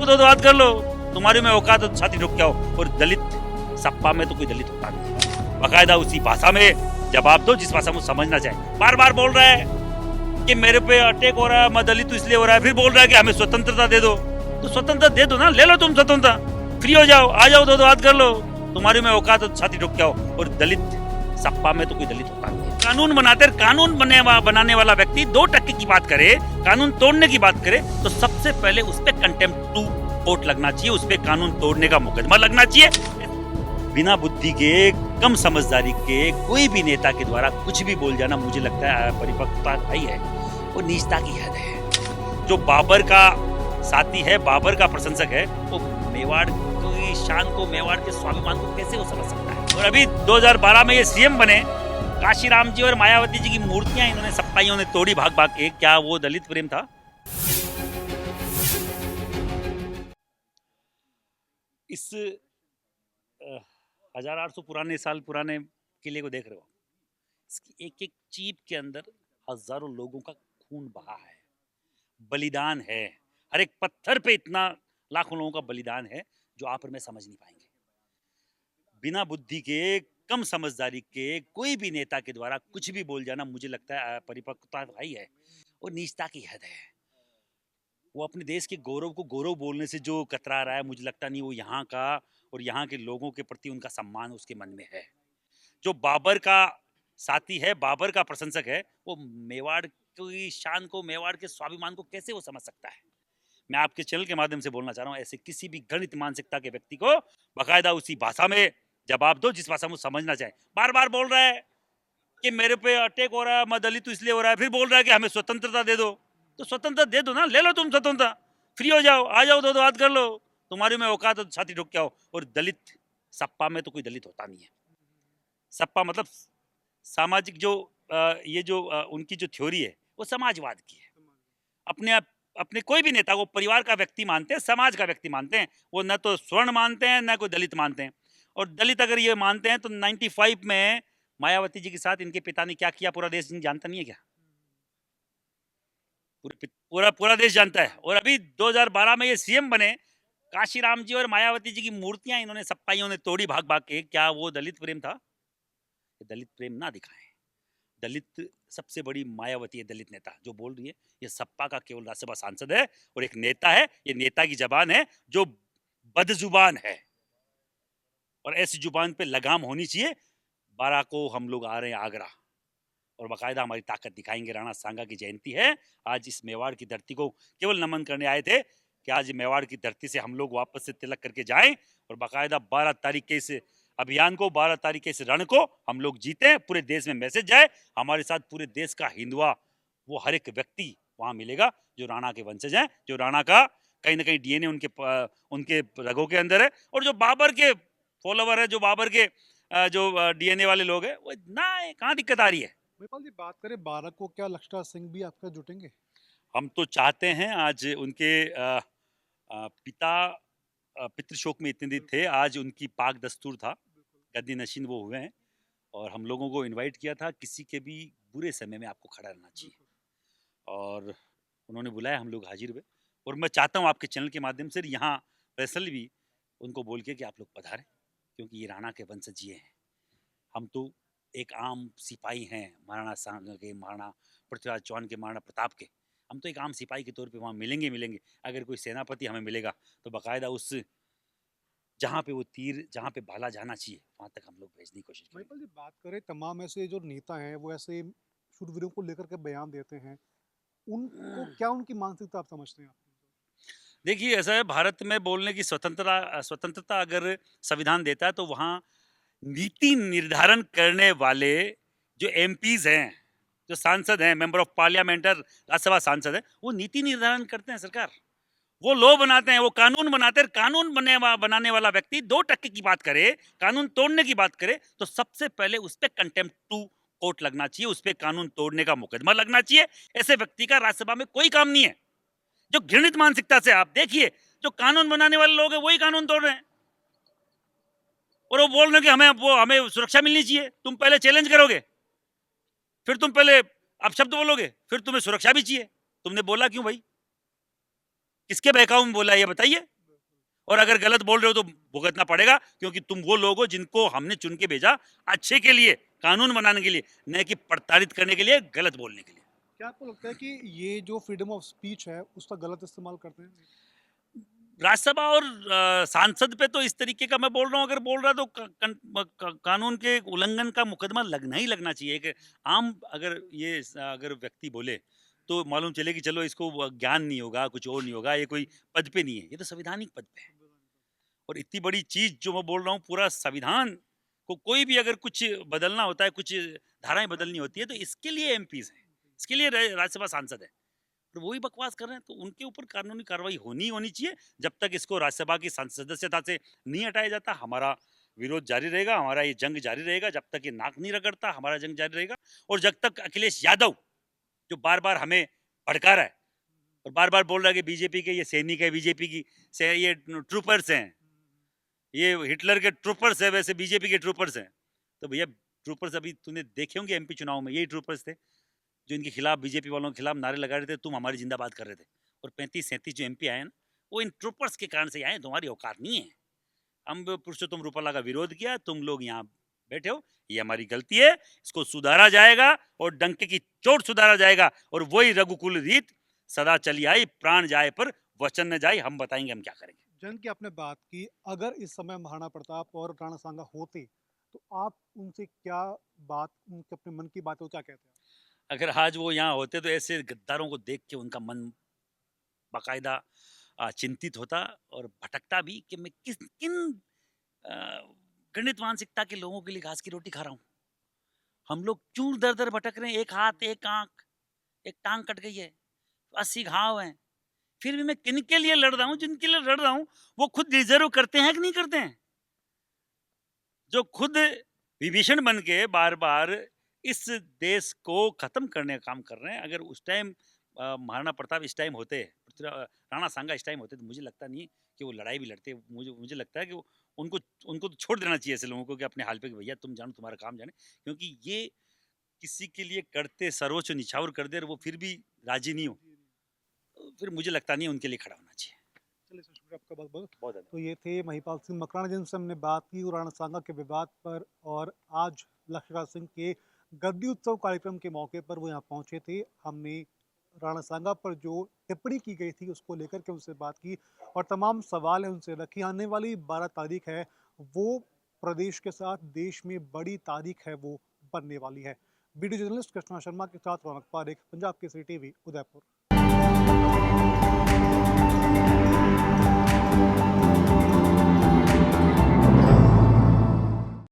तो बात कर लो, तुम्हारी में औकात तो छाती ठोक के आओ। और दलित सपा में तो कोई दलित होता नहीं, बाकायदा उसी भाषा में जवाब दो जिस भाषा में समझना चाहे। बार बार बोल रहा है कि मेरे पे अटैक हो रहा है, मैं दलित इसलिए हो रहा है, फिर बोल रहा है कि हमें स्वतंत्रता दे दो। तो स्वतंत्रता दे दो ना, ले लो तुम स्वतंत्रता, फ्री हो जाओ, आ जाओ, तो बात कर लो, तुम्हारी में औकात तो छाती ठोक के आओ। और दलित सपा में तो कोई दलित होता नहीं। कानून बनाने वाला व्यक्ति 2% की बात करे, कानून तोड़ने की बात करे, तो सबसे पहले उस पर कंटेम्प्ट टू कोर्ट लगना चाहिए, उस पर कानून तोड़ने का मुकदमा लगना चाहिए। बिना बुद्धि के, कम समझदारी के कोई भी नेता के द्वारा कुछ भी बोल जाना, मुझे लगता है परिपक्वता नहीं है, वो नीचता की हद है। जो बाबर का साथी है, बाबर का प्रशंसक है, वो मेवाड़ की शान को, मेवाड़ के स्वाभिमान को कैसे वो समझ सकता है। और अभी 2012 में ये सीएम बने, काशीराम जी और मायावती जी की मूर्तियां इन्होंने सप्ताहियों ने तोड़ी भाग भाग के। क्या वो दलित प्रेम था? इस 1800 पुराने साल पुराने किले को देख रहे हो, इसकी एक एक चीप के अंदर हजारों लोगों का खून बहा है, बलिदान है। हर एक पत्थर पे इतना लाखों लोगों का बलिदान है जो आप और मैं समझ नहीं पाएंगे। बिना बुद्धि के, कम समझदारी के कोई भी नेता के द्वारा कुछ भी बोल जाना, मुझे लगता है परिपक्वता नहीं है, वो नीचता की हद है। वो अपने देश के गौरव को गौरव बोलने से जो कतरा रहा है, मुझे लगता नहीं वो यहाँ का और यहाँ के लोगों के प्रति उनका सम्मान उसके मन में है। जो बाबर का साथी है, बाबर का प्रशंसक है, वो मेवाड़ की शान को, मेवाड़ के स्वाभिमान को कैसे वो समझ सकता है। मैं आपके चैनल के माध्यम से बोलना चाह रहा हूँ, ऐसे किसी भी गणित मानसिकता के व्यक्ति को बाकायदा उसी भाषा में जवाब दो जिस भाषा में समझना चाहे। बार बार बोल रहा है कि मेरे पे अटैक हो रहा है, मैं दलित इसलिए हो रहा है, फिर बोल रहा है कि हमें स्वतंत्रता दे दो। तो स्वतंत्रता दे दो ना, ले लो तुम स्वतंत्रता, फ्री हो जाओ, आ जाओ, तो बात कर लो, तुम्हारी में औकात तो छाती ठोक के आओ। और दलित सपा में तो कोई दलित होता नहीं है। सपा मतलब सामाजिक जो ये जो उनकी जो थ्योरी है वो समाजवाद की है। अपने कोई भी नेता को परिवार का व्यक्ति मानते हैं, समाज का व्यक्ति मानते हैं। वो न तो स्वर्ण मानते हैं, न कोई दलित मानते हैं। और दलित अगर ये मानते हैं तो 95 में मायावती जी के साथ इनके पिता ने क्या किया पूरा देश जानता नहीं है क्या? पूरा देश जानता है। और अभी 2012 में ये सीएम बने, काशीराम जी और मायावती जी की मूर्तियां इन्होंने सप्ताहियों ने तोड़ी भाग भाग के। क्या वो दलित प्रेम था? दलित प्रेम ना दिखाएं। दलित सबसे बड़ी मायावती है, दलित नेता जो बोल रही है, ये सपा का केवल राज्यसभा सांसद है और एक नेता है। ये नेता की जबान है जो बदजुबान है, और ऐसी जुबान पे लगाम होनी चाहिए। 12 को हम लोग आ रहे हैं आगरा, और बाकायदा हमारी ताकत दिखाएंगे। राणा सांगा की जयंती है आज। इस मेवाड़ की धरती को केवल नमन करने आए थे कि आज मेवाड़ की धरती से हम लोग वापस से तिलक करके जाएं, और बाकायदा 12 तारीख के इस अभियान को, 12 तारीख के इस रण को हम लोग जीते, पूरे देश में मैसेज जाए। हमारे साथ पूरे देश का हिंदुआ, वो हर एक व्यक्ति वहां मिलेगा जो राणा के वंशज हैं, जो राणा का कहीं ना कहीं डीएनए उनके रगों के अंदर है। और जो बाबर के फॉलोवर है, जो बाबर के जो डीएनए वाले लोग हैं, वो ना, कहाँ दिक्कत आ रही है। महिपाल जी, बात करें 12 को, क्या लक्षराज सिंह भी आपका जुटेंगे? हम तो चाहते हैं, आज उनके पिता पितृशोक में इतने दिन थे, आज उनकी पाक दस्तूर था, गद्दी नशीन वो हुए हैं। और हम लोगों को इनवाइट किया था, किसी के भी बुरे समय में आपको खड़ा रहना चाहिए, और उन्होंने बुलाया, हम लोग हाजिर हुए। और मैं चाहता हूँ आपके चैनल के माध्यम से यहाँ पर्सनली भी उनको बोल के कि आप लोग पधारें, क्योंकि ये राणा के वंशज ये हैं। हम तो एक आम सिपाही हैं, महाराणा सांगा के, महाराणा पृथ्वीराज चौहान के, महाराणा प्रताप के। हम तो एक आम सिपाही के तौर पे वहाँ मिलेंगे। अगर कोई सेनापति हमें मिलेगा तो बाकायदा उस जहाँ पे वो तीर, जहाँ पे भाला जाना चाहिए, वहाँ तक हम लोग भेजने की कोशिश करेंगे। महिपाल जी, बात करें तमाम ऐसे जो नेता हैं वो ऐसे शूरवीरों को लेकर के बयान देते हैं, उनको क्या उनकी मानसिकता आप समझते हैं? देखिए, ऐसा है, भारत में बोलने की स्वतंत्रता अगर संविधान देता है तो वहाँ नीति निर्धारण करने वाले जो एमपीज हैं, जो सांसद हैं, मेंबर ऑफ पार्लियामेंट, राज्यसभा सांसद हैं, वो नीति निर्धारण करते हैं। सरकार वो लॉ बनाते हैं, वो कानून बनाते हैं। कानून बनाने वाला व्यक्ति 2% की बात करे, कानून तोड़ने की बात करे, तो सबसे पहले उस पर कंटेम्प्ट टू कोर्ट लगना चाहिए, उस पर कानून तोड़ने का मुकदमा लगना चाहिए। ऐसे व्यक्ति का राज्यसभा में कोई काम नहीं है। जो घृणित मानसिकता से, आप देखिए, जो कानून बनाने वाले लोग हैं वही कानून तोड़ रहे हैं, और वो बोल रहे हैं कि हमें सुरक्षा मिलनी चाहिए। तुम पहले चैलेंज करोगे, फिर तुम पहले आप शब्द बोलोगे, फिर तुम्हें सुरक्षा भी चाहिए। तुमने बोला क्यों भाई? किसके बहकावे में बोला है ये बताइए। और अगर गलत बोल रहे हो तो भुगतना पड़ेगा, क्योंकि तुम वो लोग हो जिनको हमने चुन के भेजा अच्छे के लिए, कानून बनाने के लिए, न कि प्रताड़ित करने के लिए, गलत बोलने के लिए। क्या आपको लगता है कि ये जो फ्रीडम ऑफ स्पीच है उसका गलत इस्तेमाल करते हैं? राज्यसभा और सांसद पे तो इस तरीके का मैं बोल रहा हूँ, अगर बोल रहा तो कानून के उल्लंघन का मुकदमा लगना ही लगना चाहिए। कि आम अगर ये अगर व्यक्ति बोले तो मालूम चले कि चलो इसको ज्ञान नहीं होगा, कुछ और नहीं होगा, ये कोई पद पे नहीं है, ये तो संवैधानिक पद पे है। और इतनी बड़ी चीज जो मैं बोल रहा हूँ, पूरा संविधान को कोई भी अगर कुछ बदलना होता है, कुछ धाराएं बदलनी होती है, तो इसके लिए एमपीज हैं, इसके लिए राज्यसभा सांसद है। और वही बकवास कर रहे हैं, तो उनके ऊपर कानूनी कार्रवाई होनी होनी चाहिए। जब तक इसको राज्यसभा की सदस्यता से नहीं हटाया जाता, हमारा विरोध जारी रहेगा, हमारा ये जंग जारी रहेगा। जब तक ये नाक नहीं रगड़ता, हमारा जंग जारी रहेगा। और जब तक अखिलेश यादव, जो बार बार हमें भड़का रहा है और बार बार बोल रहा है कि बीजेपी के ये सैनिक है, बीजेपी की ये ट्रूपर्स हैं, ये हिटलर के ट्रूपर्स है, वैसे बीजेपी के ट्रूपर्स हैं। तो भैया ट्रूपर्स अभी तूने देखे होंगे एमपी चुनाव में, यही ट्रूपर्स थे जो इनके खिलाफ, बीजेपी वालों के खिलाफ नारे लगा रहे थे, तुम हमारी जिंदाबाद कर रहे थे। और 35-37 जो एमपी आए हैं ना, वो इन ट्रूपर्स के कारण से आए, तुम्हारी औकात नहीं है। हम पुरुषोत्तम रूपाला का विरोध किया, तुम लोग यहाँ बैठे हो, ये हमारी गलती है, इसको सुधारा जाएगा और डंके की चोट सुधारा जाएगा। और वही रघुकुल रीत सदा चली आई, प्राण जाए पर वचन न जाए, हम बताएंगे हम क्या करेंगे। जंग की आपने बात की, अगर इस समय महाराणा प्रताप और राणा सांगा होते तो आप उनसे क्या बात, उनके अपने मन की बात है वो क्या कहते हैं? अगर आज वो यहाँ होते तो ऐसे गद्दारों को देख के उनका मन बाकायदा चिंतित होता और भटकता भी कि मैं किन अ, गणित मानसिकता के लोगों के लिए घास की रोटी खा रहा हूँ। हम लोग क्यों दर दर भटक रहे हैं, एक हाथ, एक आंख, एक टांग कट गई है, 80 घाव हैं, फिर भी मैं किन के लिए लड़ रहा हूँ, जिनके लिए लड़ रहा हूँ वो खुद डिजर्व करते हैं कि नहीं करते हैं। जो खुद विभीषण बन के बार बार इस देश को खत्म करने का काम कर रहे हैं। अगर उस टाइम महाराणा प्रताप इस टाइम होते, राणा सांगा इस टाइम होते, तो मुझे लगता नहीं कि वो लड़ाई भी लड़ते। मुझे मुझे लगता है कि उनको उनको तो छोड़ देना चाहिए ऐसे लोगों को कि अपने हाल पे, कि भैया तुम जानो, तुम्हारा काम जाने। क्योंकि ये किसी के लिए करते सर्वोच्च निछावर कर दे और वो फिर भी राजी नहीं हो, तो फिर मुझे लगता नहीं है उनके लिए खड़ा होना चाहिए। चलिए सर, शुक्रिया आपका बहुत बहुत। बहुत धन्यवाद। तो ये थे महिपाल सिंह मकराना, जिनसे हमने बात की राणा सांगा के विवाद पर, और आज लक्ष्यराज सिंह के गद्दी उत्सव कार्यक्रम के मौके पर वो यहाँ पहुँचे थे। हमने राणा सांगा पर जो टिप्पणी की गई थी उसको लेकर के उनसे बात की और तमाम सवाल है उनसे रखी। आने वाली 12 तारीख है, वो प्रदेश के साथ देश में बड़ी तारीख है, वो बनने वाली है। वीडियो जर्नलिस्ट कृष्णा शर्मा के साथ रौनक पारेख, पंजाब केसरी टीवी, उदयपुर।